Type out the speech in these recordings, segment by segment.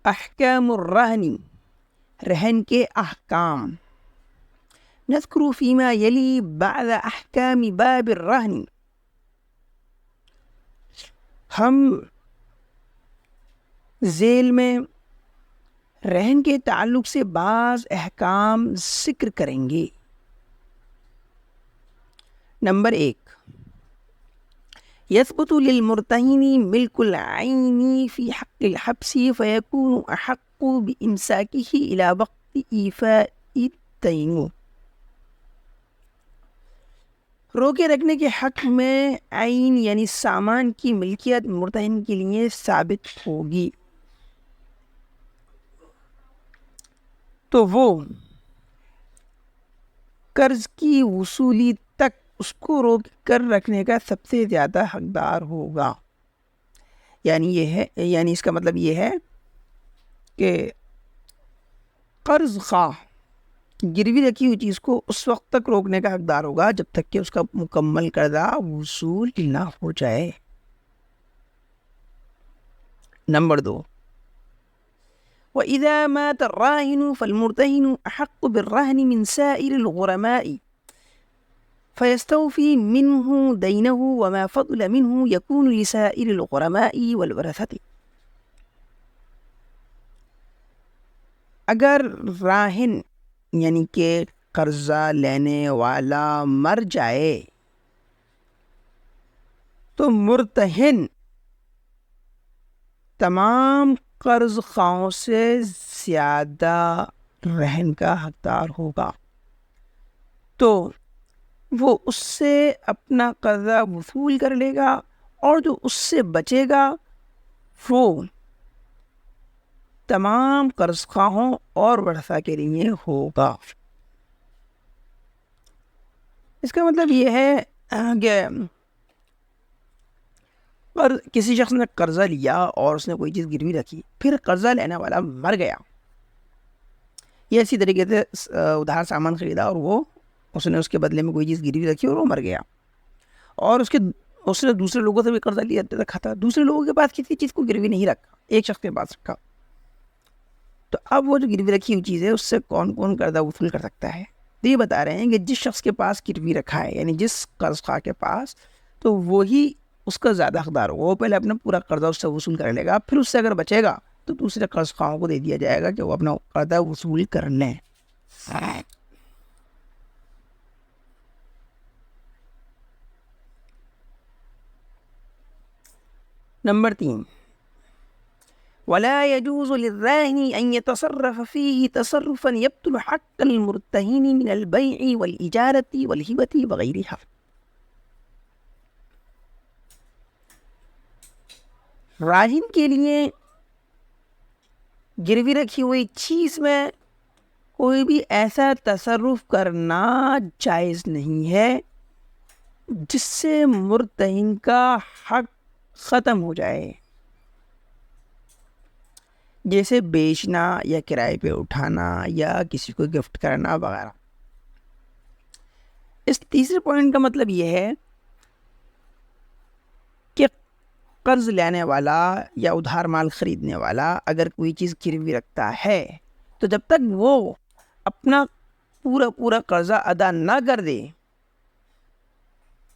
احکام الرہن، رہن کے احکام. نذکر فیما یلی بعد احکام باب الرہن، ہم ذیل میں رہن کے تعلق سے بعض احکام ذکر کریں گے. نمبر 1، يثبت للمرتهن ملك العين في حق الحبس فيكون أحق بإمساكه إلى وقت إيفاء الدين. روکے رکھنے کے حق میں عین یعنی سامان کی ملکیت مرتہن کے لیے ثابت ہوگی تو وہ قرض کی وصولی تک اس کو روک کر رکھنے کا سب سے زیادہ حقدار ہوگا. یعنی اس کا مطلب یہ ہے کہ قرض خواہ گروی رکھی ہوئی چیز کو اس وقت تک روکنے کا حقدار ہوگا جب تک کہ اس کا مکمل قرضہ وصول نہ ہو جائے. نمبر 2، وَإِذَا مَاتَ الرَّاهِنُ فَالْمُرْتَهِنُ أَحَقُّ بِالرَّهْنِ مِنْ سَائِرِ الْغُرَمَاءِ فَيَسْتَوْفِي مِنْهُ دَيْنَهُ وَمَا فَضْلَ مِنْهُ يَكُونُ لِسَائِرِ الْغُرَمَاءِ وَالْوَرَثَةِ. اگر راہن یعنی کہ قرضہ لینے والا مر جائے تو مرتہن تمام قرض خواہوں سے زیادہ رہن کا حقدار ہوگا، تو وہ اس سے اپنا قرضہ وصول کر لے گا اور جو اس سے بچے گا وہ تمام قرض خواہوں اور ورثہ کے لیے ہوگا. اس کا مطلب یہ ہے کہ کسی شخص نے قرضہ لیا اور اس نے کوئی چیز گروی رکھی، پھر قرضہ لینے والا مر گیا، یہ اسی طریقے سے ادھار سامان خریدا اور اس نے اس کے بدلے میں کوئی چیز گروی رکھی اور وہ مر گیا، اور اس نے دوسرے لوگوں سے بھی قرضہ لیا رکھا تھا، دوسرے لوگوں کے پاس کسی چیز کو گروی نہیں رکھا، ایک شخص کے پاس رکھا، تو اب وہ جو گروی رکھی ہوئی چیز ہے اس سے کون کون قرضہ وصول کر سکتا ہے؟ تو یہ بتا رہے ہیں کہ جس شخص کے پاس گروی رکھا ہے یعنی جس قرض خواہ کے پاس، تو وہی اس کا زیادہ حقدار ہوگا. وہ پہلے اپنا پورا قرضہ اس سے وصول کر لے گا، پھر اس سے اگر بچے گا تو دوسرے قرض خواہوں کو دے دیا جائے گا کہ وہ اپنا قرضہ وصول کر لیں. نمبر 3، ولا يجوز للراهن أن يتصرف فيه تصرفا يبطل حق المرتهن من البيع والإجارة والهبة وغيرها. راہن کے لیے گروی رکھی ہوئی چیز میں کوئی بھی ایسا تصرف کرنا جائز نہیں ہے جس سے مرتہن کا حق ختم ہو جائے، جیسے بیچنا یا کرائے پہ اٹھانا یا کسی کو گفٹ کرنا وغیرہ. اس تیسرے پوائنٹ کا مطلب یہ ہے کہ قرض لینے والا یا ادھار مال خریدنے والا اگر کوئی چیز گروی رکھتا ہے تو جب تک وہ اپنا پورا قرضہ ادا نہ کر دے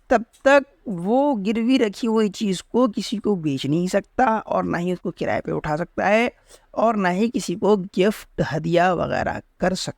تب تک وہ گروی رکھی ہوئی چیز کو کسی کو بیچ نہیں سکتا اور نہ ہی اس کو کرائے پہ اٹھا سکتا ہے اور نہ ہی کسی کو گفٹ ہدیہ وغیرہ کر سکتا.